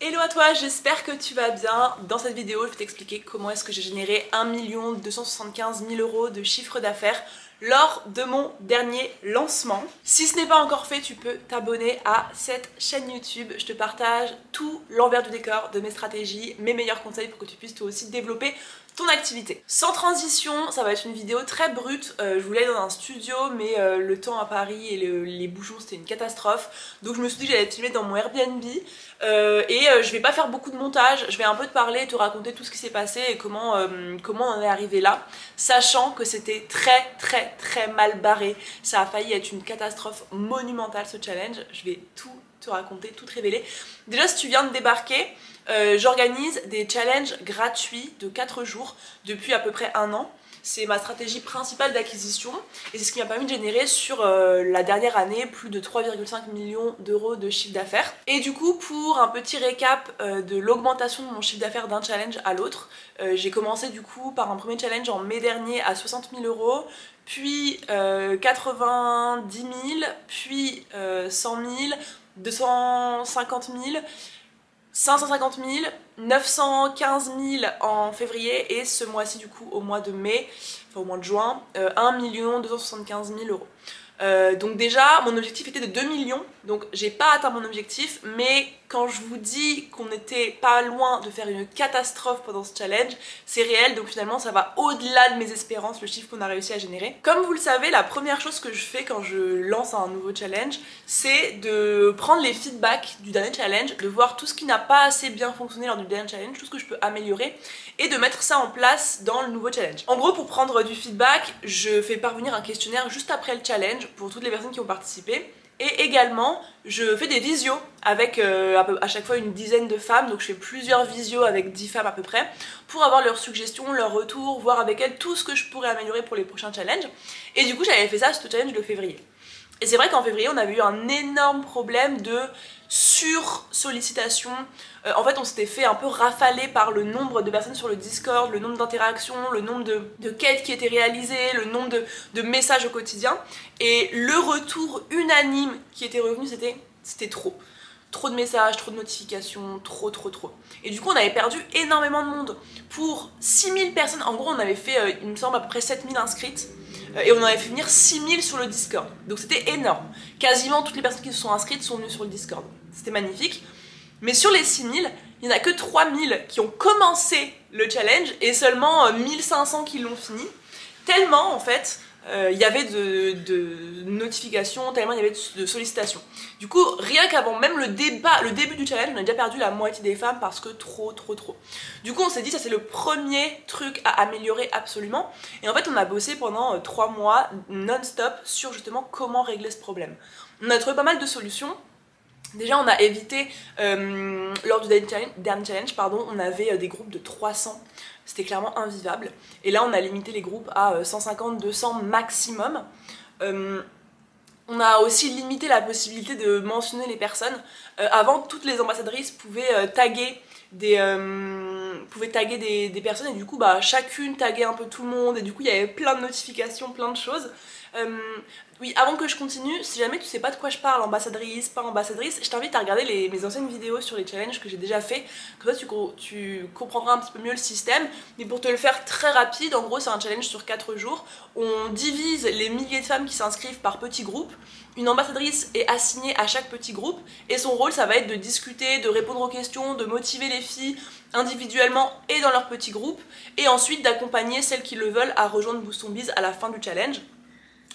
Hello à toi, j'espère que tu vas bien. Dans cette vidéo, je vais t'expliquer comment est-ce que j'ai généré 1 275 000 € de chiffre d'affaires lors de mon dernier lancement. Si ce n'est pas encore fait, tu peux t'abonner à cette chaîne YouTube. Je te partage tout l'envers du décor de mes stratégies, mes meilleurs conseils pour que tu puisses toi aussi développer ton activité. Sans transition, ça va être une vidéo très brute. Je voulais aller dans un studio, mais le temps à Paris et les bouchons c'était une catastrophe. Donc je me suis dit que j'allais te filmer dans mon Airbnb. Je vais pas faire beaucoup de montage, je vais un peu te parler et te raconter tout ce qui s'est passé et comment on en est arrivé là, sachant que c'était très mal barré. Ça a failli être une catastrophe monumentale ce challenge. Je vais tout te raconter, tout te révéler. Déjà, si tu viens de débarquer, j'organise des challenges gratuits de 4 jours depuis à peu près 1 an. C'est ma stratégie principale d'acquisition et c'est ce qui m'a permis de générer sur la dernière année plus de 3,5 millions d'euros de chiffre d'affaires. Et du coup, pour un petit récap de l'augmentation de mon chiffre d'affaires d'un challenge à l'autre, j'ai commencé du coup par un premier challenge en mai dernier à 60 000 €, puis 90 000, puis 100 000, 250 000, 550 000, 915 000 en février et ce mois-ci du coup au mois de mai, enfin au mois de juin, 1 275 000 €. Donc déjà mon objectif était de 2 millions, donc j'ai pas atteint mon objectif, mais quand je vous dis qu'on n'était pas loin de faire une catastrophe pendant ce challenge, c'est réel, donc finalement ça va au-delà de mes espérances, le chiffre qu'on a réussi à générer. Comme vous le savez, la première chose que je fais quand je lance un nouveau challenge, c'est de prendre les feedbacks du dernier challenge, de voir tout ce qui n'a pas assez bien fonctionné lors du dernier challenge, tout ce que je peux améliorer, et de mettre ça en place dans le nouveau challenge. En gros, pour prendre du feedback, je fais parvenir un questionnaire juste après le challenge pour toutes les personnes qui ont participé. Et également, je fais des visios avec à chaque fois une dizaine de femmes, donc je fais plusieurs visios avec 10 femmes à peu près, pour avoir leurs suggestions, leurs retours, voir avec elles tout ce que je pourrais améliorer pour les prochains challenges. Et du coup, j'avais fait ça, ce challenge de février. Et c'est vrai qu'en février, on avait eu un énorme problème de sur-sollicitation. En fait, on s'était fait un peu rafaler par le nombre de personnes sur le Discord, le nombre d'interactions, le nombre de quêtes qui étaient réalisées, le nombre de messages au quotidien. Et le retour unanime qui était revenu, c'était trop. Trop de messages, trop de notifications, trop. Et du coup, on avait perdu énormément de monde. Pour 6000 personnes, en gros, on avait fait, il me semble, à peu près 7000 inscrites. Et on en avait fait venir 6000 sur le Discord. Donc c'était énorme. Quasiment toutes les personnes qui se sont inscrites sont venues sur le Discord. C'était magnifique. Mais sur les 6000, il n'y en a que 3000 qui ont commencé le challenge et seulement 1500 qui l'ont fini. Tellement, en fait, il y avait de notifications, tellement il y avait de sollicitations. Du coup, rien qu'avant même le début du challenge, on a déjà perdu la moitié des femmes parce que trop. Du coup, on s'est dit, ça c'est le premier truc à améliorer absolument. Et en fait, on a bossé pendant 3 mois non-stop sur justement comment régler ce problème. On a trouvé pas mal de solutions. Déjà, on a évité, lors du dernier challenge, on avait des groupes de 300. C'était clairement invivable. Et là, on a limité les groupes à 150, 200 maximum. On a aussi limité la possibilité de mentionner les personnes. Avant, toutes les ambassadrices pouvaient taguer des personnes et du coup chacune taguait un peu tout le monde et du coup il y avait plein de notifications, plein de choses. Oui, avant que je continue, si jamais tu sais pas de quoi je parle, ambassadrice, pas ambassadrice, je t'invite à regarder mes anciennes vidéos sur les challenges que j'ai déjà fait, comme ça tu comprendras un petit peu mieux le système. Mais pour te le faire très rapide, en gros c'est un challenge sur 4 jours, on divise les milliers de femmes qui s'inscrivent par petits groupes. Une ambassadrice est assignée à chaque petit groupe et son rôle ça va être de discuter, de répondre aux questions, de motiver les filles individuellement et dans leur petit groupe et ensuite d'accompagner celles qui le veulent à rejoindre Boost Ton Biz à la fin du challenge.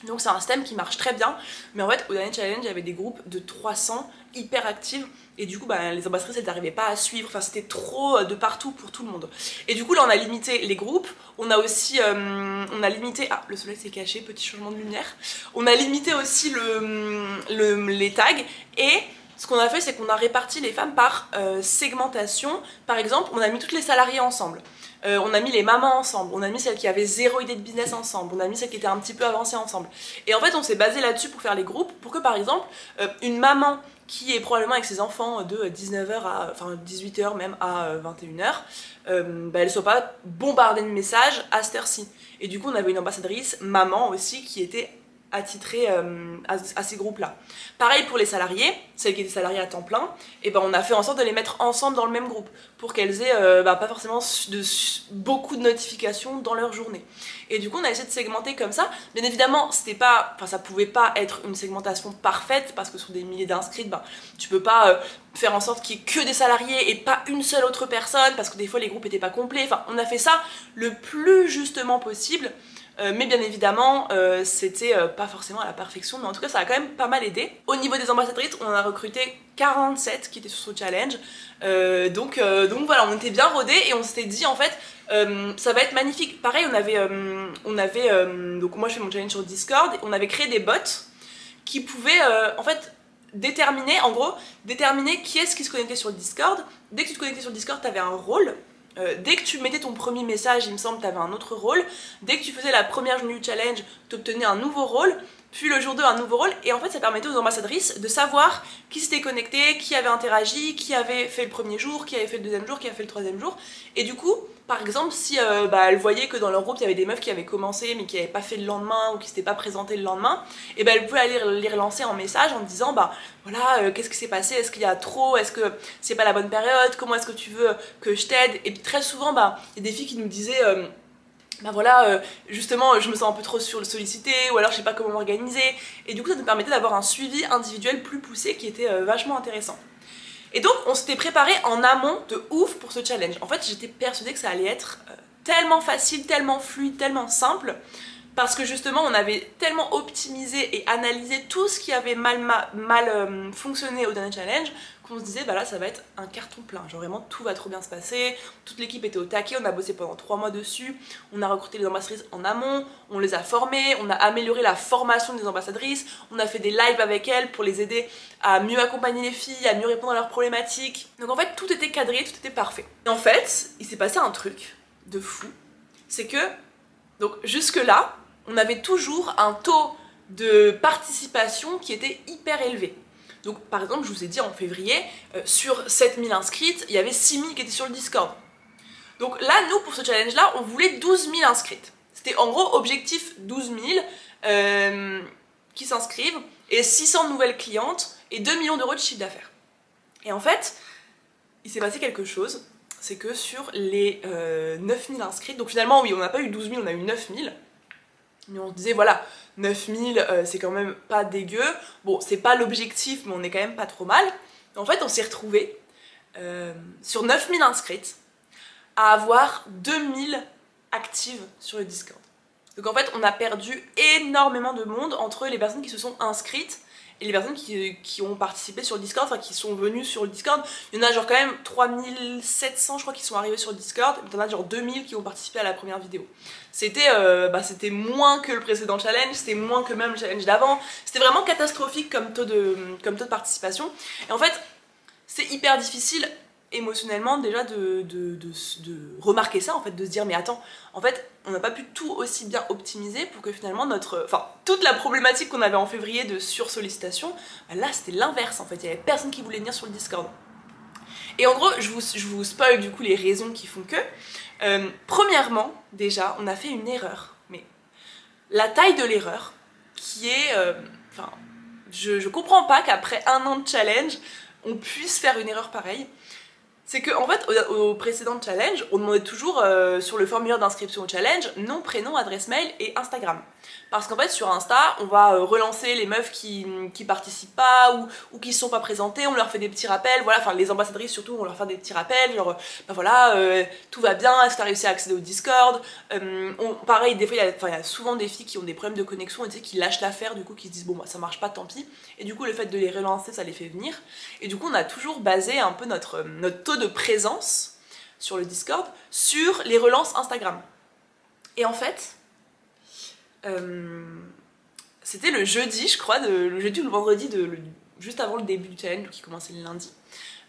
Donc c'est un système qui marche très bien, mais en fait au dernier challenge il y avait des groupes de 300 hyper actifs et du coup les ambassadrices elles n'arrivaient pas à suivre, enfin c'était trop de partout pour tout le monde. Et du coup là on a limité les groupes, on a aussi on a limité, ah le soleil s'est caché, petit changement de lumière, on a limité aussi les tags et ce qu'on a fait c'est qu'on a réparti les femmes par segmentation. Par exemple on a mis toutes les salariées ensemble. On a mis les mamans ensemble, on a mis celles qui avaient 0 idée de business ensemble, on a mis celles qui étaient un petit peu avancées ensemble. Et en fait on s'est basé là-dessus pour faire les groupes, pour que par exemple une maman qui est probablement avec ses enfants de 19h à, enfin 18h même à 21h, elle soit pas bombardée de messages à cette heure-ci. Et du coup on avait une ambassadrice maman aussi qui était attitrées à ces groupes-là. Pareil pour les salariés, celles qui étaient salariées à temps plein, et ben on a fait en sorte de les mettre ensemble dans le même groupe pour qu'elles aient pas forcément beaucoup de notifications dans leur journée. Et du coup on a essayé de segmenter comme ça. Bien évidemment ça pouvait pas être une segmentation parfaite parce que sur des milliers d'inscrits, ben, tu peux pas faire en sorte qu'il n'y ait que des salariés et pas une seule autre personne parce que des fois les groupes étaient pas complets. Enfin on a fait ça le plus justement possible. Mais bien évidemment, c'était pas forcément à la perfection, mais en tout cas ça a quand même pas mal aidé. Au niveau des ambassadrices, on en a recruté 47 qui étaient sur ce challenge, donc voilà, on était bien rodés et on s'était dit en fait, ça va être magnifique. Pareil, donc moi je fais mon challenge sur Discord, et on avait créé des bots qui pouvaient en fait déterminer qui est-ce qui se connectait sur le Discord. Dès que tu te connectais sur le Discord, tu avais un rôle. Dès que tu mettais ton premier message, il me semble, tu avais un autre rôle. Dès que tu faisais la première journée du challenge, tu obtenais un nouveau rôle. Puis le jour 2, un nouveau rôle. Et en fait, ça permettait aux ambassadrices de savoir qui s'était connecté, qui avait interagi, qui avait fait le premier jour, qui avait fait le deuxième jour, qui avait fait le troisième jour. Et du coup, par exemple, si elles voyaient que dans leur groupe, il y avait des meufs qui avaient commencé mais qui n'avaient pas fait le lendemain ou qui s'étaient pas présentées le lendemain, et ben elles pouvaient aller les relancer en message en disant voilà, qu'est-ce qui s'est passé, est-ce qu'il y a trop, est-ce que c'est pas la bonne période, comment est-ce que tu veux que je t'aide. Et puis très souvent, il y a des filles qui nous disaient voilà, justement je me sens un peu trop sollicitée, ou alors je sais pas comment m'organiser, et du coup ça nous permettait d'avoir un suivi individuel plus poussé qui était vachement intéressant. Et donc on s'était préparé en amont de ouf pour ce challenge. En fait j'étais persuadée que ça allait être tellement facile, tellement fluide, tellement simple, parce que justement on avait tellement optimisé et analysé tout ce qui avait mal fonctionné au dernier challenge qu'on se disait là ça va être un carton plein, genre vraiment tout va trop bien se passer, toute l'équipe était au taquet, on a bossé pendant 3 mois dessus, on a recruté les ambassadrices en amont, on les a formées, on a amélioré la formation des ambassadrices, on a fait des lives avec elles pour les aider à mieux accompagner les filles, à mieux répondre à leurs problématiques. Donc en fait tout était cadré, tout était parfait. Et en fait il s'est passé un truc de fou, c'est que donc jusque là on avait toujours un taux de participation qui était hyper élevé. Donc par exemple, je vous ai dit en février, sur 7000 inscrites, il y avait 6000 qui étaient sur le Discord. Donc là, nous, pour ce challenge-là, on voulait 12 000 inscrites. C'était en gros objectif 12 000 qui s'inscrivent, et 600 nouvelles clientes, et 2 millions d'euros de chiffre d'affaires. Et en fait, il s'est passé quelque chose, c'est que sur les 9000 inscrites, donc finalement, oui, on n'a pas eu 12 000, on a eu 9000, mais on se disait voilà, 9000 c'est quand même pas dégueu, bon c'est pas l'objectif mais on est quand même pas trop mal. Et en fait on s'est retrouvés sur 9000 inscrites à avoir 2000 actives sur le Discord. Donc en fait on a perdu énormément de monde entre les personnes qui se sont inscrites et les personnes qui ont participé sur le Discord, enfin qui sont venues sur le Discord. Il y en a genre quand même 3700 je crois qui sont arrivés sur le Discord, et il y en a genre 2000 qui ont participé à la première vidéo. C'était moins que le précédent challenge, c'était moins que même le challenge d'avant, c'était vraiment catastrophique comme taux de participation. Et en fait c'est hyper difficile émotionnellement déjà de remarquer ça, en fait, de se dire mais attends, en fait on n'a pas pu tout aussi bien optimiser pour que finalement toute la problématique qu'on avait en février de sursollicitation, là c'était l'inverse en fait, il y avait personne qui voulait venir sur le Discord. Et en gros je vous spoil du coup les raisons qui font que premièrement déjà on a fait une erreur, mais la taille de l'erreur qui est je comprends pas qu'après 1 an de challenge on puisse faire une erreur pareille. C'est que en fait au précédent challenge on demandait toujours sur le formulaire d'inscription au challenge nom, prénom, adresse mail et Instagram, parce qu'en fait sur Insta on va relancer les meufs qui participent pas ou qui se sont pas présentées, on leur fait des petits rappels, voilà, enfin les ambassadrices surtout on leur fait des petits rappels genre voilà tout va bien, est-ce que t'as réussi à accéder au Discord, pareil des fois il y a souvent des filles qui ont des problèmes de connexion et tu sais qui lâchent l'affaire, du coup qui se disent bon bah ça marche pas tant pis, et du coup le fait de les relancer ça les fait venir, et du coup on a toujours basé un peu notre taux de présence sur le Discord sur les relances Instagram. Et en fait c'était le jeudi je crois, le jeudi ou le vendredi juste avant le début du challenge qui commençait le lundi.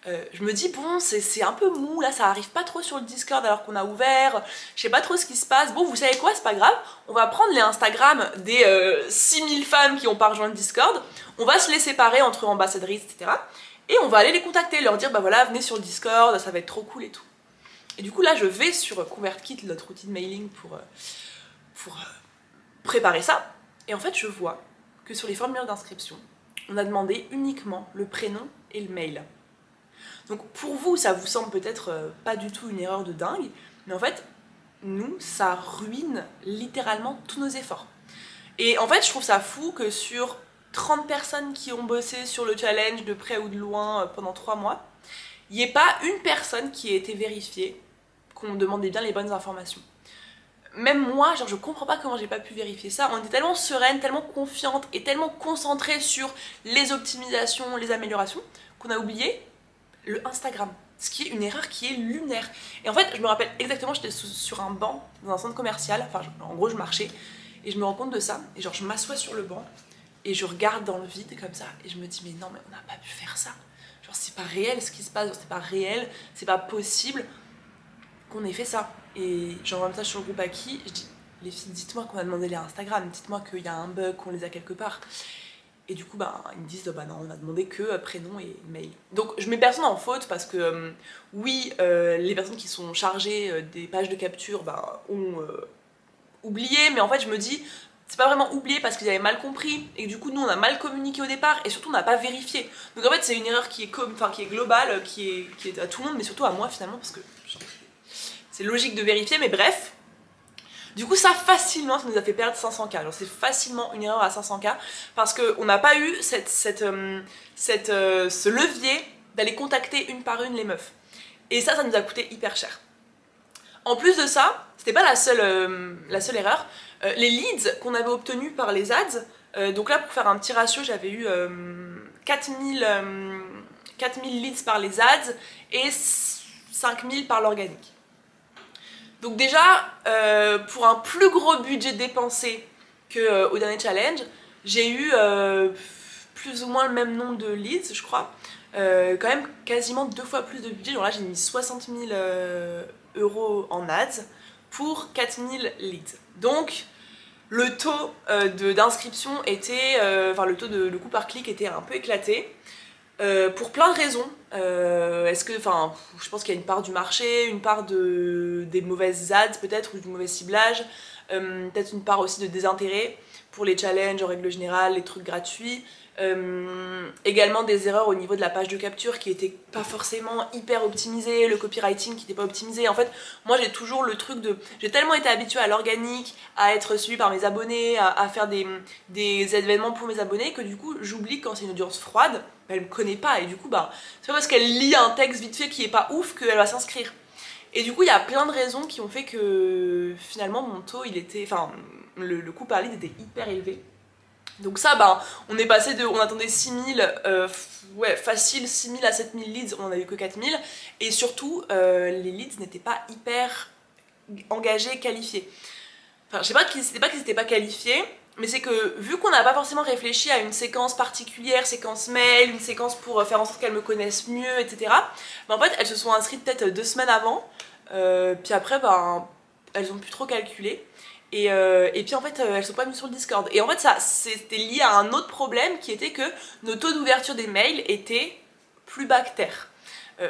Je me dis bon c'est un peu mou là, ça arrive pas trop sur le Discord alors qu'on a ouvert, je sais pas trop ce qui se passe. Bon vous savez quoi, c'est pas grave, on va prendre les Instagram des 6000 femmes qui ont pas rejoint le Discord, on va se les séparer entre ambassadrices etc. Et on va aller les contacter, leur dire bah voilà venez sur le Discord, ça va être trop cool et tout. Et du coup là je vais sur ConvertKit, notre outil de mailing pour préparer ça. Et en fait je vois que sur les formulaires d'inscription, on a demandé uniquement le prénom et le mail. Donc pour vous, ça vous semble peut-être pas du tout une erreur de dingue, mais en fait, nous, ça ruine littéralement tous nos efforts. Et en fait, je trouve ça fou que sur 30 personnes qui ont bossé sur le challenge de près ou de loin pendant 3 mois, il n'y ait pas une personne qui ait été vérifiée, qu'on demandait bien les bonnes informations. Même moi, genre, je comprends pas comment j'ai pas pu vérifier ça. On était tellement sereine, tellement confiante et tellement concentrée sur les optimisations, les améliorations, qu'on a oublié le Instagram. Ce qui est une erreur qui est lunaire. Et en fait, je me rappelle exactement, j'étais sur un banc dans un centre commercial, enfin en gros je marchais, et je me rends compte de ça, et genre je m'assois sur le banc, et je regarde dans le vide comme ça, et je me dis mais non mais on n'a pas pu faire ça. Genre c'est pas réel ce qui se passe, c'est pas réel, c'est pas possible qu'on ait fait ça. Et j'envoie un message sur le groupe à qui, je dis les filles dites-moi qu'on a demandé les Instagram, dites-moi qu'il y a un bug, qu'on les a quelque part. Et du coup, ils me disent bah non, on a demandé que prénom et mail. Donc je mets personne en faute parce que oui, les personnes qui sont chargées des pages de capture ont oublié, mais en fait je me dis c'est pas vraiment oublié parce qu'ils avaient mal compris et que du coup nous on a mal communiqué au départ et surtout on n'a pas vérifié. Donc en fait c'est une erreur qui est globale, qui est à tout le monde, mais surtout à moi finalement parce que c'est logique de vérifier, mais bref. Du coup ça facilement, ça nous a fait perdre 500K, genre c'est facilement une erreur à 500K parce qu'on n'a pas eu ce levier d'aller contacter une par une les meufs. Et ça nous a coûté hyper cher. En plus de ça, c'était pas la seule erreur, les leads qu'on avait obtenus par les ads, donc là pour faire un petit ratio j'avais eu 4000 leads par les ads et 5000 par l'organique. Donc déjà, pour un plus gros budget dépensé qu'au dernier challenge, j'ai eu plus ou moins le même nombre de leads, je crois. Quand même quasiment 2 fois plus de budget. Genre là, j'ai mis 60 000 € en ads pour 4000 leads. Donc, le taux d'inscription était... le coût par clic était un peu éclaté. Pour plein de raisons. Je pense qu'il y a une part du marché, une part des mauvaises ads peut-être, ou du mauvais ciblage, peut-être une part aussi de désintérêt pour les challenges en règle générale, les trucs gratuits. Également des erreurs au niveau de la page de capture qui était pas forcément hyper optimisée, le copywriting qui n'était pas optimisé. En fait, moi j'ai toujours le truc de... J'ai tellement été habituée à l'organique, à être suivie par mes abonnés, à faire des événements pour mes abonnés, que du coup j'oublie quand c'est une audience froide, elle me connaît pas et du coup c'est pas parce qu'elle lit un texte vite fait qui est pas ouf qu'elle va s'inscrire. Et du coup il y a plein de raisons qui ont fait que finalement mon taux il était... le coût par lead était hyper élevé. Donc ça, on est passé on attendait 6000, facile 6000 à 7000 leads, on en a eu que 4000. Et surtout, les leads n'étaient pas hyper engagés, qualifiés. Enfin, je sais pas c'était pas qu'ils n'étaient pas qualifiés, mais c'est que vu qu'on n'a pas forcément réfléchi à une séquence particulière, séquence mail, une séquence pour faire en sorte qu'elles me connaissent mieux, etc. En fait, elles se sont inscrites peut-être 2 semaines avant, puis après, elles ont plus trop calculé. Et puis en fait elles sont pas mises sur le Discord. Et en fait ça c'était lié à un autre problème qui était que nos taux d'ouverture des mails étaient plus bas que terre.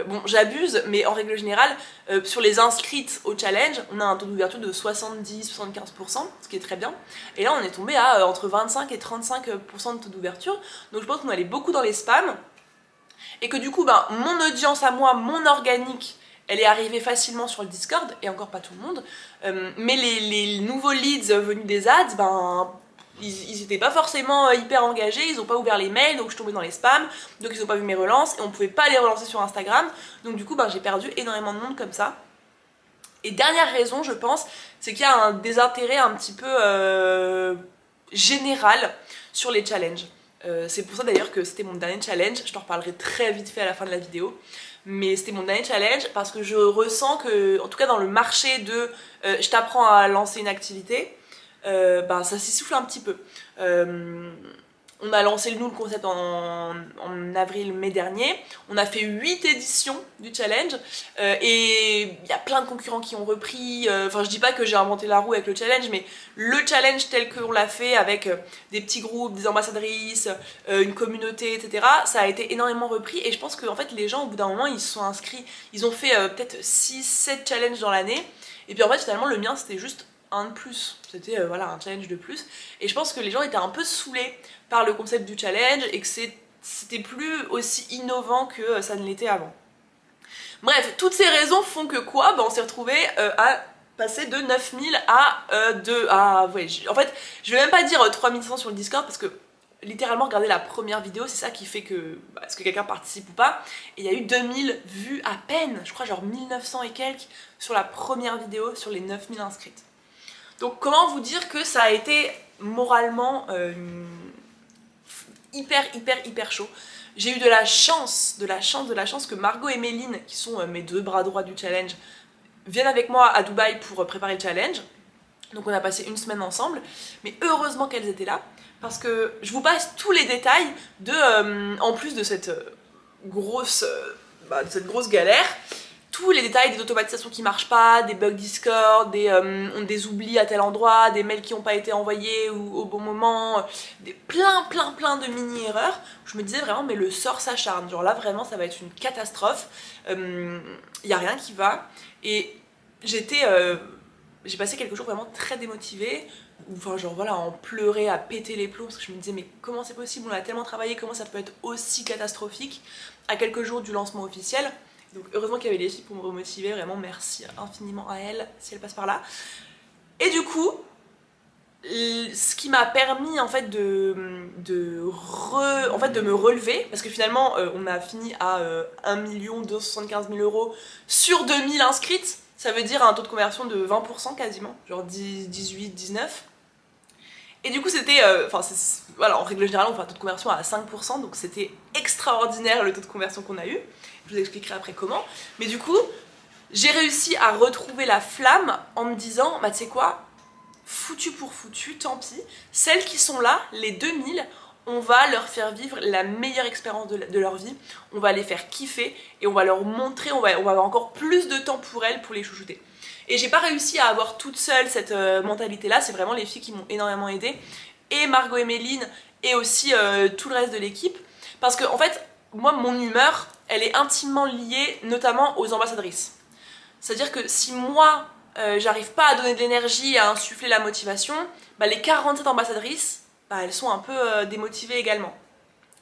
Bon j'abuse mais en règle générale sur les inscrites au challenge on a un taux d'ouverture de 70-75%, ce qui est très bien. Et là on est tombé à entre 25 et 35% de taux d'ouverture. Donc je pense qu'on allait beaucoup dans les spams. Et que du coup mon audience à moi, mon organique, elle est arrivée facilement sur le Discord, et encore pas tout le monde, mais les nouveaux leads venus des ads, ils étaient pas forcément hyper engagés, ils ont pas ouvert les mails, donc je tombais dans les spams, donc ils ont pas vu mes relances, et on pouvait pas les relancer sur Instagram, donc du coup j'ai perdu énormément de monde comme ça. Et dernière raison, je pense, c'est qu'il y a un désintérêt un petit peu général sur les challenges. C'est pour ça d'ailleurs que c'était mon dernier challenge, je t'en reparlerai très vite fait à la fin de la vidéo. Mais c'était mon dernier challenge parce que je ressens que, en tout cas dans le marché de je t'apprends à lancer une activité, ça s'essouffle un petit peu. On a lancé nous le concept en avril-mai dernier, on a fait 8 éditions du challenge et il y a plein de concurrents qui ont repris, je dis pas que j'ai inventé la roue avec le challenge, mais le challenge tel qu'on l'a fait avec des petits groupes, des ambassadrices, une communauté, etc. ça a été énormément repris et je pense que en fait, les gens au bout d'un moment ils se sont inscrits, ils ont fait peut-être 6-7 challenges dans l'année et puis en fait finalement le mien c'était juste un de plus, c'était voilà un challenge de plus, et je pense que les gens étaient un peu saoulés par le concept du challenge et que c'était plus aussi innovant que ça ne l'était avant. Bref, toutes ces raisons font que quoi, bah on s'est retrouvé à passer de 9000 à ouais, en fait je vais même pas dire 3500 sur le Discord parce que littéralement regarder la première vidéo c'est ça qui fait que est-ce que quelqu'un participe ou pas, et il y a eu 2000 vues à peine, je crois genre 1900 et quelques sur la première vidéo sur les 9000 inscrites. Donc comment vous dire que ça a été moralement hyper chaud. J'ai eu de la chance que Margot et Méline, qui sont mes deux bras droits du challenge, viennent avec moi à Dubaï pour préparer le challenge. Donc on a passé une semaine ensemble, mais heureusement qu'elles étaient là, parce que je vous passe tous les détails en plus de cette grosse galère, tous les détails des automatisations qui marchent pas, des bugs Discord, des oublis à tel endroit, des mails qui n'ont pas été envoyés ou au bon moment, plein de mini-erreurs. Je me disais vraiment mais le sort s'acharne, genre là vraiment ça va être une catastrophe, y a rien qui va, et j'ai passé quelques jours vraiment très démotivée, enfin genre voilà, en pleurer, à péter les plombs, parce que je me disais mais comment c'est possible, on a tellement travaillé, comment ça peut être aussi catastrophique à quelques jours du lancement officiel. Donc heureusement qu'il y avait les filles pour me remotiver, vraiment merci infiniment à elles si elles passent par là. Et du coup, ce qui m'a permis en fait de me relever, parce que finalement on a fini à 1 275 000 € sur 2000 inscrites, ça veut dire un taux de conversion de 20% quasiment, genre 18, 19. Et du coup c'était, voilà, en règle générale on fait un taux de conversion à 5%, donc c'était extraordinaire le taux de conversion qu'on a eu. Je vous expliquerai après comment. Mais du coup, j'ai réussi à retrouver la flamme en me disant, bah tu sais quoi, foutu pour foutu, tant pis. Celles qui sont là, les 2000, on va leur faire vivre la meilleure expérience de leur vie. On va les faire kiffer et on va leur montrer, on va avoir encore plus de temps pour elles, pour les chouchouter. Et j'ai pas réussi à avoir toute seule cette mentalité-là, c'est vraiment les filles qui m'ont énormément aidée. Et Margot et Méline, et aussi tout le reste de l'équipe. Parce que en fait, moi, mon humeur, elle est intimement liée notamment aux ambassadrices. C'est-à-dire que si moi, j'arrive pas à donner de l'énergie, à insuffler la motivation, bah, les 47 ambassadrices, bah, elles sont un peu démotivées également.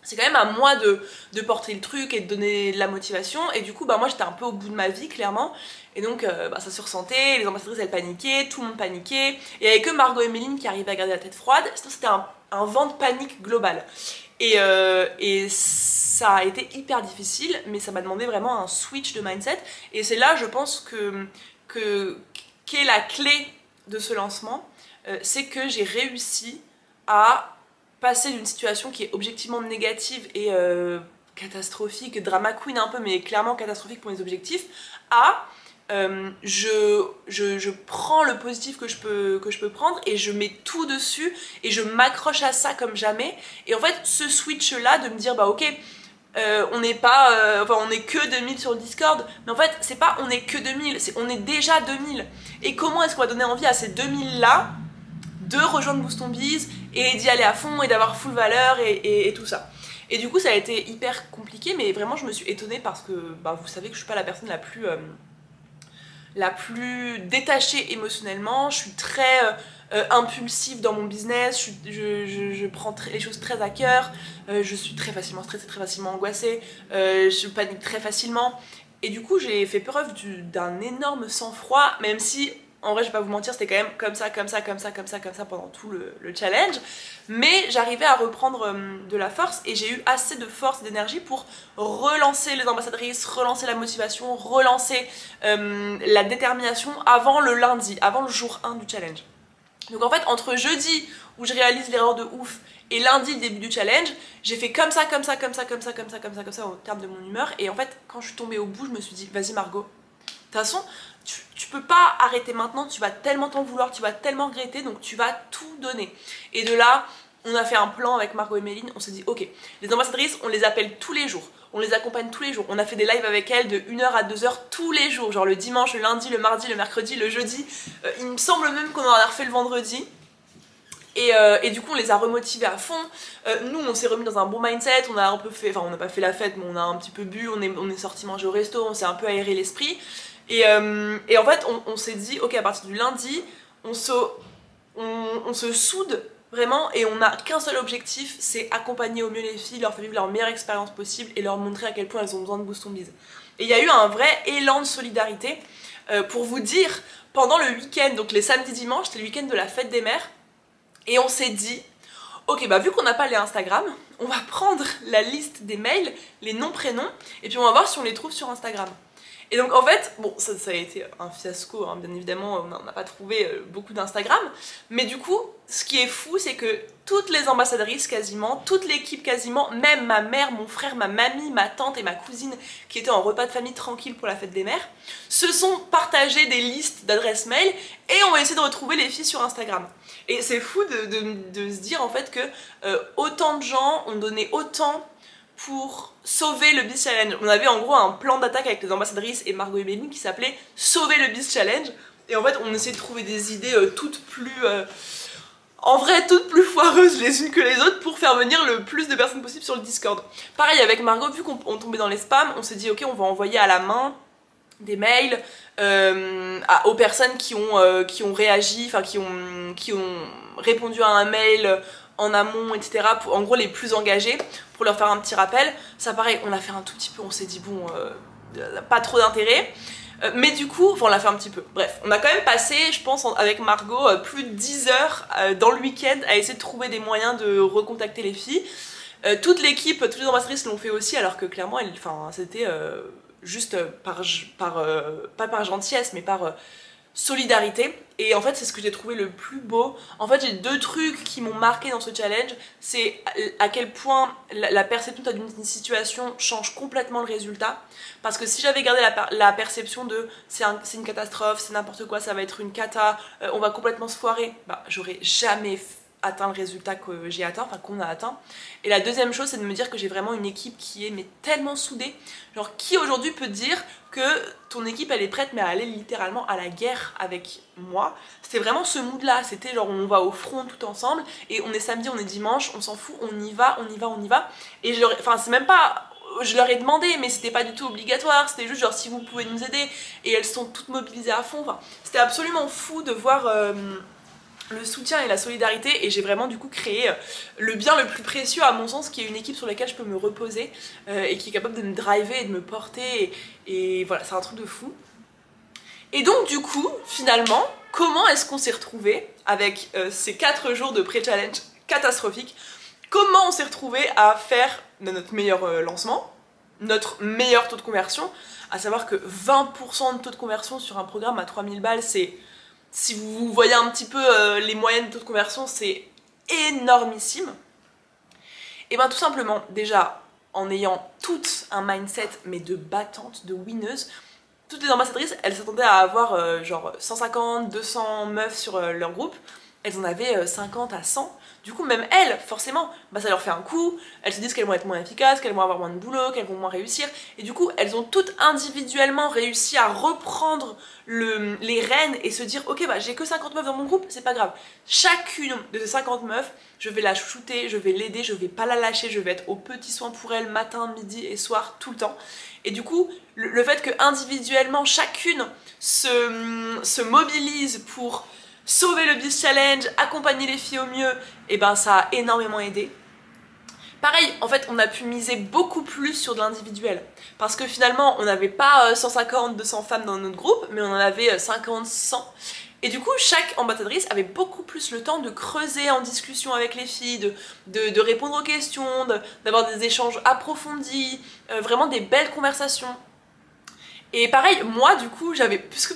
C'est quand même à moi de porter le truc et de donner de la motivation, et du coup bah moi j'étais un peu au bout de ma vie clairement, et donc bah, ça se ressentait, les ambassadrices elles paniquaient, tout le monde paniquait, et il n'y avait que Margot et Méline qui arrivaient à garder la tête froide. C'était un vent de panique global, et ça a été hyper difficile, mais ça m'a demandé vraiment un switch de mindset, et c'est là je pense qu'est la clé de ce lancement, c'est que j'ai réussi à passer d'une situation qui est objectivement négative et catastrophique, drama queen un peu, mais clairement catastrophique pour mes objectifs, à je prends le positif que je peux prendre et je mets tout dessus et je m'accroche à ça comme jamais. Et en fait ce switch là de me dire bah ok, on n'est pas, on est que 2000 sur le Discord, mais en fait c'est pas on est que 2000, c'est on est déjà 2000, et comment est-ce qu'on va donner envie à ces 2000 là de rejoindre Boost Ton Biz et d'y aller à fond et d'avoir full valeur et tout ça. Et du coup ça a été hyper compliqué, mais vraiment je me suis étonnée parce que bah, vous savez que je suis pas la personne la plus détachée émotionnellement, je suis très impulsive dans mon business, je prends les choses très à cœur, je suis très facilement stressée, très facilement angoissée, je panique très facilement, et du coup j'ai fait preuve d'un énorme sang-froid, même si en vrai je vais pas vous mentir, c'était quand même comme ça pendant tout le challenge, mais j'arrivais à reprendre de la force, et j'ai eu assez de force et d'énergie pour relancer les ambassadrices, relancer la motivation, relancer la détermination avant le lundi, avant le jour 1 du challenge. Donc en fait entre jeudi où je réalise l'erreur de ouf et lundi le début du challenge, j'ai fait comme ça au terme de mon humeur, et en fait quand je suis tombée au bout je me suis dit vas-y Margot, de toute façon tu peux pas arrêter maintenant, tu vas tellement t'en vouloir, tu vas tellement regretter, donc tu vas tout donner. Et de là on a fait un plan avec Margot et Méline, on s'est dit ok, les ambassadrices on les appelle tous les jours, on les accompagne tous les jours, on a fait des lives avec elles de 1h à 2h tous les jours, genre le dimanche, le lundi, le mardi, le mercredi, le jeudi, il me semble même qu'on en a refait le vendredi. Et du coup on les a remotivés à fond, nous on s'est remis dans un bon mindset, on a un peu fait, enfin on n'a pas fait la fête mais on a un petit peu bu, on est sorti manger au resto, on s'est un peu aéré l'esprit, et en fait on s'est dit ok, à partir du lundi on se soude vraiment et on n'a qu'un seul objectif, c'est accompagner au mieux les filles, leur faire vivre leur meilleure expérience possible et leur montrer à quel point elles ont besoin de Boost on Biz. Et il y a eu un vrai élan de solidarité. Pour vous dire, pendant le week-end, donc les samedis dimanches, c'était le week-end de la fête des mères, et on s'est dit, ok, bah vu qu'on n'a pas les Instagram, on va prendre la liste des mails, les noms, prénoms, et puis on va voir si on les trouve sur Instagram. Et donc en fait, bon, ça a été un fiasco, hein, bien évidemment, on n'a pas trouvé beaucoup d'Instagram, mais du coup, ce qui est fou, c'est que toutes les ambassadrices quasiment, toute l'équipe quasiment, même ma mère, mon frère, ma mamie, ma tante et ma cousine, qui étaient en repas de famille tranquille pour la fête des mères, se sont partagés des listes d'adresses mail et ont essayé de retrouver les filles sur Instagram. Et c'est fou de se dire en fait que autant de gens ont donné autant pour sauver le Biz Challenge. On avait en gros un plan d'attaque avec les ambassadrices et Margot et Méline qui s'appelait Sauver le Biz Challenge. Et en fait on essayait de trouver des idées toutes plus... en vrai toutes plus foireuses les unes que les autres pour faire venir le plus de personnes possible sur le Discord. Pareil avec Margot, vu qu'on tombait dans les spams, on s'est dit ok, on va envoyer à la main des mails aux personnes qui ont réagi, enfin qui ont répondu à un mail en amont, etc. En gros les plus engagés, pour leur faire un petit rappel. Ça pareil, on l'a fait un tout petit peu, on s'est dit bon, pas trop d'intérêt. Mais du coup, enfin on l'a fait un petit peu. Bref, on a quand même passé, je pense, avec Margot, plus de 10 heures dans le week-end à essayer de trouver des moyens de recontacter les filles. Toute l'équipe, toutes les ambassadrices l'ont fait aussi, alors que clairement, c'était juste pas par gentillesse, mais par solidarité. Et en fait, c'est ce que j'ai trouvé le plus beau. En fait, j'ai deux trucs qui m'ont marqué dans ce challenge. C'est à quel point la perception d'une situation change complètement le résultat. Parce que si j'avais gardé la perception de c'est une catastrophe, c'est n'importe quoi, ça va être une cata, on va complètement se foirer, bah j'aurais jamais atteint le résultat que j'ai atteint, enfin qu'on a atteint. Et la deuxième chose, c'est de me dire que j'ai vraiment une équipe qui est mais tellement soudée. Genre, qui aujourd'hui peut dire que ton équipe elle est prête mais à aller littéralement à la guerre avec moi? C'était vraiment ce mood là, c'était genre on va au front tout ensemble et on est samedi, on est dimanche, on s'en fout, on y va, on y va, on y va. Et enfin c'est même pas... Je leur ai demandé, mais c'était pas du tout obligatoire, c'était juste genre si vous pouvez nous aider. Et elles sont toutes mobilisées à fond, enfin, c'était absolument fou de voir le soutien et la solidarité. Et j'ai vraiment du coup créé le bien le plus précieux à mon sens, qui est une équipe sur laquelle je peux me reposer et qui est capable de me driver et de me porter. Et voilà, c'est un truc de fou. Et donc du coup, finalement, comment est-ce qu'on s'est retrouvés avec ces 4 jours de pré-challenge catastrophiques? Comment on s'est retrouvés à faire notre meilleur lancement, notre meilleur taux de conversion, à savoir que 20% de taux de conversion sur un programme à 3000 balles, c'est, si vous voyez un petit peu les moyennes de taux de conversion, c'est énormissime. Et bien tout simplement, déjà, en ayant tout un mindset, mais de battante, de winneuse, toutes les ambassadrices, elles s'attendaient à avoir genre 150, 200 meufs sur leur groupe, elles en avaient 50 à 100. Du coup, même elles, forcément, bah ça leur fait un coup, elles se disent qu'elles vont être moins efficaces, qu'elles vont avoir moins de boulot, qu'elles vont moins réussir. Et du coup, elles ont toutes individuellement réussi à reprendre les rênes et se dire ok, bah j'ai que 50 meufs dans mon groupe, c'est pas grave. Chacune de ces 50 meufs, je vais la chouchouter, je vais l'aider, je vais pas la lâcher, je vais être aux petits soins pour elle, matin, midi et soir, tout le temps. Et du coup, le fait que individuellement, chacune se mobilise pour sauver le Biz Challenge, accompagner les filles au mieux, et ben ça a énormément aidé. Pareil, en fait, on a pu miser beaucoup plus sur de l'individuel. Parce que finalement, on n'avait pas 150, 200 femmes dans notre groupe, mais on en avait 50, 100. Et du coup, chaque ambassadrice avait beaucoup plus le temps de creuser en discussion avec les filles, de répondre aux questions, d'avoir des échanges approfondis, vraiment des belles conversations. Et pareil, moi du coup, j'avais puisque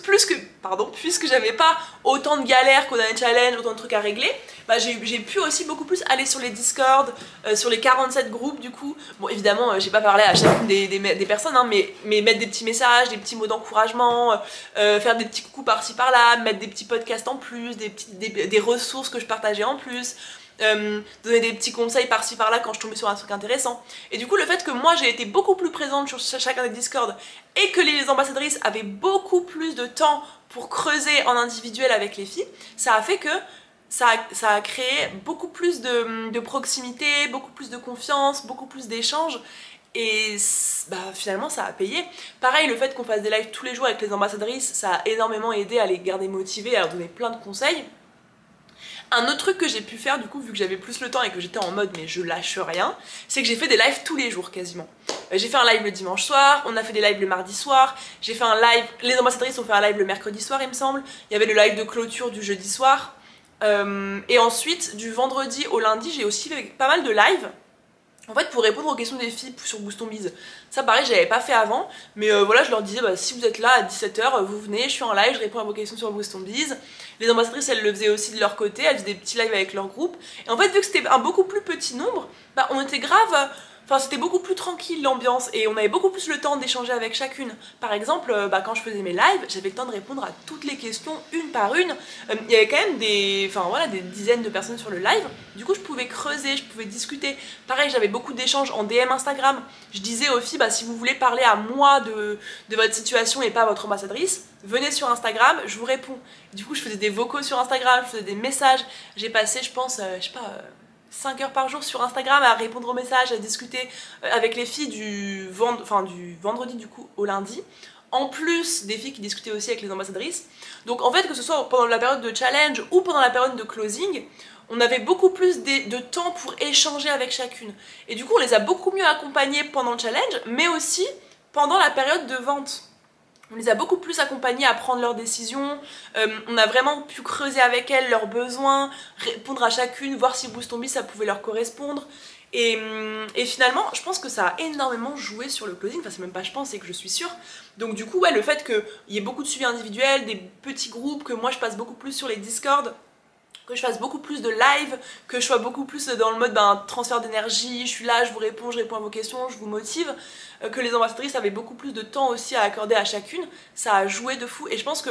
j'avais pas autant de galères qu'on a un challenge, autant de trucs à régler, bah j'ai pu aussi beaucoup plus aller sur les Discord, sur les 47 groupes du coup. Bon évidemment, j'ai pas parlé à chacune des personnes, hein, mais mettre des petits messages, des petits mots d'encouragement, faire des petits coucous par-ci par-là, mettre des petits podcasts en plus, des ressources que je partageais en plus. Donner des petits conseils par-ci par-là quand je tombais sur un truc intéressant. Et du coup, le fait que moi j'ai été beaucoup plus présente sur chacun des Discord et que les ambassadrices avaient beaucoup plus de temps pour creuser en individuel avec les filles, ça a fait que ça a créé beaucoup plus de proximité, beaucoup plus de confiance, beaucoup plus d'échanges. et bah, finalement ça a payé. Pareil, le fait qu'on fasse des lives tous les jours avec les ambassadrices, ça a énormément aidé à les garder motivées, à leur donner plein de conseils. Un autre truc que j'ai pu faire du coup, vu que j'avais plus le temps et que j'étais en mode mais je lâche rien, c'est que j'ai fait des lives tous les jours quasiment. J'ai fait un live le dimanche soir, on a fait des lives le mardi soir, j'ai fait un live, les ambassadrices ont fait un live le mercredi soir il me semble, il y avait le live de clôture du jeudi soir, et ensuite du vendredi au lundi j'ai aussi fait pas mal de lives. En fait, pour répondre aux questions des filles sur Boost ton Biz, ça pareil, j'avais pas fait avant, mais voilà, je leur disais, bah, si vous êtes là à 17 h, vous venez, je suis en live, je réponds à vos questions sur Boost ton Biz. Les ambassadrices, elles le faisaient aussi de leur côté, elles faisaient des petits lives avec leur groupe. Et en fait, vu que c'était un beaucoup plus petit nombre, bah, on était grave. Enfin, c'était beaucoup plus tranquille l'ambiance et on avait beaucoup plus le temps d'échanger avec chacune. Par exemple, bah, quand je faisais mes lives, j'avais le temps de répondre à toutes les questions une par une. Il y avait quand même des dizaines de personnes sur le live. Du coup, je pouvais creuser, je pouvais discuter. Pareil, j'avais beaucoup d'échanges en DM Instagram. Je disais aux filles, bah, si vous voulez parler à moi de votre situation et pas à votre ambassadrice, venez sur Instagram, je vous réponds. Du coup, je faisais des vocaux sur Instagram, je faisais des messages. J'ai passé, je pense, je sais pas... 5 heures par jour sur Instagram à répondre aux messages, à discuter avec les filles du vendredi du coup au lundi, en plus des filles qui discutaient aussi avec les ambassadrices. Donc en fait, que ce soit pendant la période de challenge ou pendant la période de closing, on avait beaucoup plus de temps pour échanger avec chacune. Et du coup, on les a beaucoup mieux accompagnées pendant le challenge, mais aussi pendant la période de vente. On les a beaucoup plus accompagnées à prendre leurs décisions, on a vraiment pu creuser avec elles leurs besoins, répondre à chacune, voir si Boost ton Biz ça pouvait leur correspondre. Et finalement, je pense que ça a énormément joué sur le closing, enfin c'est même pas je pense, c'est que je suis sûre. Donc du coup, ouais, le fait qu'il y ait beaucoup de suivi individuel, des petits groupes, que moi je passe beaucoup plus sur les Discord, que je fasse beaucoup plus de live, que je sois beaucoup plus dans le mode transfert d'énergie, je suis là, je vous réponds, je réponds à vos questions, je vous motive, que les ambassadrices avaient beaucoup plus de temps aussi à accorder à chacune, ça a joué de fou. Et je pense que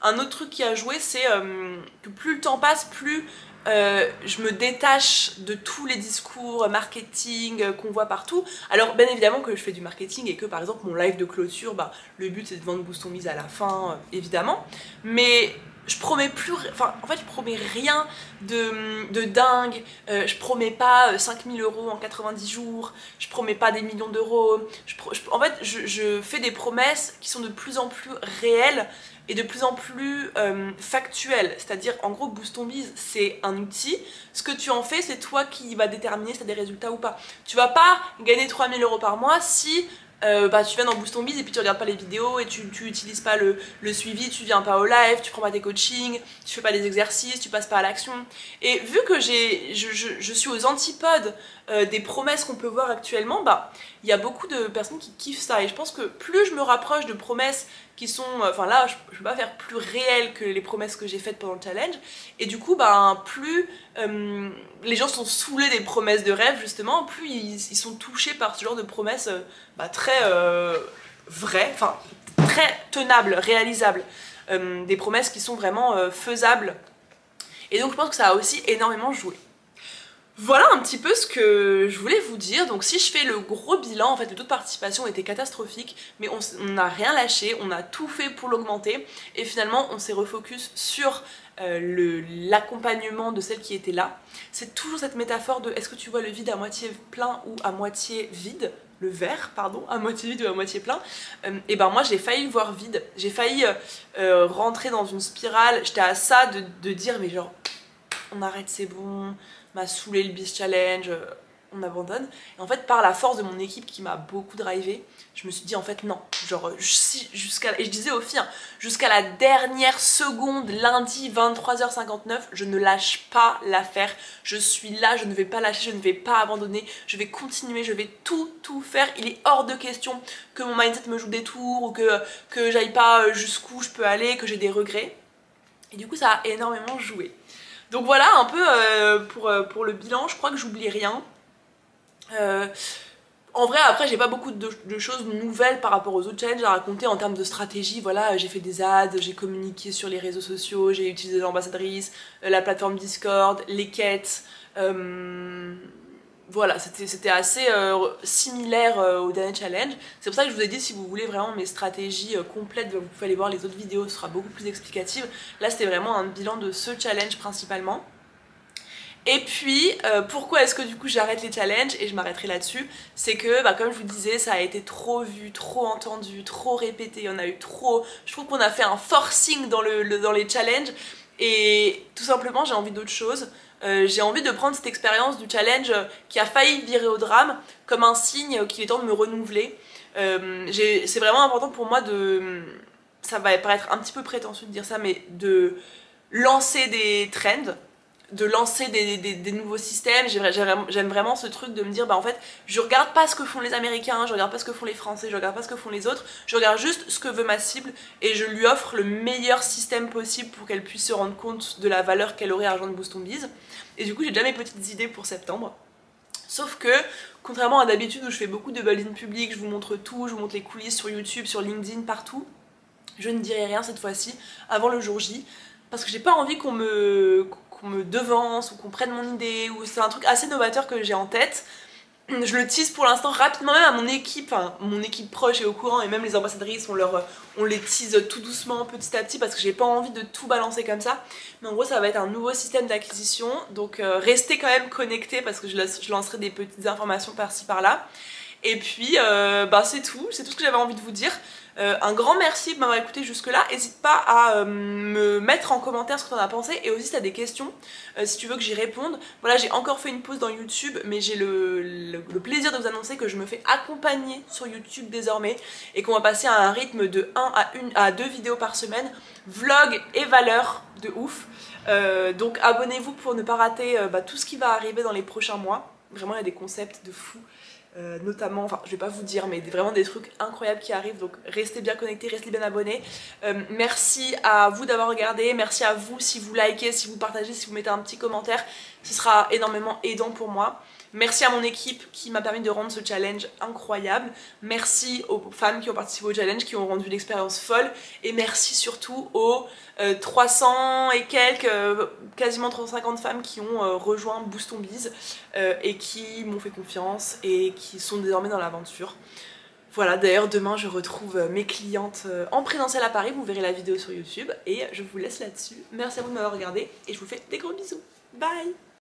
un autre truc qui a joué, c'est que plus le temps passe, plus je me détache de tous les discours marketing qu'on voit partout. Alors bien évidemment que je fais du marketing et que par exemple mon live de clôture, bah, le but c'est de vendre Boost ton Biz à la fin, évidemment, mais je promets plus, enfin en fait je promets rien de dingue, je promets pas 5000 € en 90 jours, je promets pas des millions d'euros, en fait je fais des promesses qui sont de plus en plus réelles et de plus en plus factuelles, c'est-à-dire en gros Boost ton Biz c'est un outil, ce que tu en fais c'est toi qui va déterminer si tu as des résultats ou pas. Tu vas pas gagner 3000 € par mois si bah, tu viens dans Boost ton Biz et puis tu regardes pas les vidéos et tu utilises pas le suivi, tu viens pas au live, tu prends pas tes coachings, tu fais pas des exercices, tu passes pas à l'action. Et vu que je suis aux antipodes des promesses qu'on peut voir actuellement, bah il y a beaucoup de personnes qui kiffent ça et je pense que plus je me rapproche de promesses qui sont, enfin là je peux pas faire plus réelles que les promesses que j'ai faites pendant le challenge et du coup bah plus les gens sont saoulés des promesses de rêve justement, plus ils sont touchés par ce genre de promesses bah, très vraies, enfin très tenables, réalisables, des promesses qui sont vraiment faisables et donc je pense que ça a aussi énormément joué. Voilà un petit peu ce que je voulais vous dire. Donc si je fais le gros bilan, en fait le taux de participation était catastrophique, mais on n'a rien lâché, on a tout fait pour l'augmenter et finalement on s'est refocus sur l'accompagnement de celles qui étaient là. C'est toujours cette métaphore de est-ce que tu vois le vide à moitié plein ou à moitié vide, le verre pardon, à moitié vide ou à moitié plein. Et ben moi j'ai failli le voir vide, j'ai failli rentrer dans une spirale, j'étais à ça de dire mais genre on arrête c'est bon, m'a saoulé le Biz Challenge, on abandonne. Et en fait par la force de mon équipe qui m'a beaucoup drivé, je me suis dit en fait non, genre et je disais aux filles, hein, jusqu'à la dernière seconde, lundi 23h59, je ne lâche pas l'affaire, je suis là, je ne vais pas lâcher, je ne vais pas abandonner, je vais continuer, je vais tout faire. Il est hors de question que mon mindset me joue des tours ou que j'aille pas jusqu'où je peux aller, que j'ai des regrets. Et du coup ça a énormément joué. Donc voilà un peu pour le bilan, je crois que j'oublie rien. En vrai après j'ai pas beaucoup de choses nouvelles par rapport aux autres challenges à raconter en termes de stratégie. Voilà, j'ai fait des ads, j'ai communiqué sur les réseaux sociaux, j'ai utilisé l'ambassadrice, la plateforme Discord, les quêtes. Voilà, c'était assez similaire au dernier challenge. C'est pour ça que je vous ai dit si vous voulez vraiment mes stratégies complètes, vous pouvez aller voir les autres vidéos, ce sera beaucoup plus explicatif. Là c'était vraiment un bilan de ce challenge principalement. Et puis pourquoi est-ce que du coup j'arrête les challenges, et je m'arrêterai là-dessus, c'est que comme je vous disais, ça a été trop vu, trop entendu, trop répété, on a eu trop, je trouve qu'on a fait un forcing dans les challenges, et tout simplement j'ai envie d'autre chose. J'ai envie de prendre cette expérience du challenge qui a failli virer au drame comme un signe qu'il est temps de me renouveler. C'est vraiment important pour moi de, ça va paraître un petit peu prétentieux de dire ça, mais de lancer des trends, de lancer des nouveaux systèmes. J'aime vraiment ce truc de me dire en fait je regarde pas ce que font les Américains, je regarde pas ce que font les Français, je regarde pas ce que font les autres, je regarde juste ce que veut ma cible et je lui offre le meilleur système possible pour qu'elle puisse se rendre compte de la valeur qu'elle aurait à rejoindre Boost On Biz. Et du coup j'ai déjà mes petites idées pour septembre. Sauf que, contrairement à d'habitude où je fais beaucoup de build-in public, je vous montre tout, je vous montre les coulisses sur YouTube, sur LinkedIn, partout, je ne dirai rien cette fois-ci avant le jour J, parce que j'ai pas envie qu'on me devance ou qu'on prenne mon idée, ou c'est un truc assez novateur que j'ai en tête. Je le tease pour l'instant rapidement, même à mon équipe, enfin mon équipe proche est au courant, et même les ambassadrices on les tease tout doucement petit à petit parce que j'ai pas envie de tout balancer comme ça. Mais en gros ça va être un nouveau système d'acquisition, donc restez quand même connectés parce que je lancerai des petites informations par-ci par-là. Et puis c'est tout ce que j'avais envie de vous dire. Un grand merci de m'avoir écouté jusque là, n'hésite pas à me mettre en commentaire ce que tu en as pensé, et aussi si tu as des questions, si tu veux que j'y réponde. Voilà, j'ai encore fait une pause dans YouTube, mais j'ai le plaisir de vous annoncer que je me fais accompagner sur YouTube désormais, et qu'on va passer à un rythme de 1 à 2 vidéos par semaine, vlog et valeur de ouf. Donc abonnez-vous pour ne pas rater tout ce qui va arriver dans les prochains mois. Vraiment il y a des concepts de fou. Notamment, enfin je vais pas vous dire, mais vraiment des trucs incroyables qui arrivent, donc restez bien connectés, restez bien abonnés. Merci à vous d'avoir regardé, merci à vous si vous likez, si vous partagez, si vous mettez un petit commentaire, ce sera énormément aidant pour moi. Merci à mon équipe qui m'a permis de rendre ce challenge incroyable. Merci aux femmes qui ont participé au challenge, qui ont rendu l'expérience folle. Et merci surtout aux 300 et quelques, quasiment 350 femmes qui ont rejoint Boost On Biz et qui m'ont fait confiance et qui sont désormais dans l'aventure. Voilà, d'ailleurs demain je retrouve mes clientes en présentiel à Paris, vous verrez la vidéo sur YouTube, et je vous laisse là-dessus. Merci à vous de m'avoir regardé et je vous fais des gros bisous. Bye!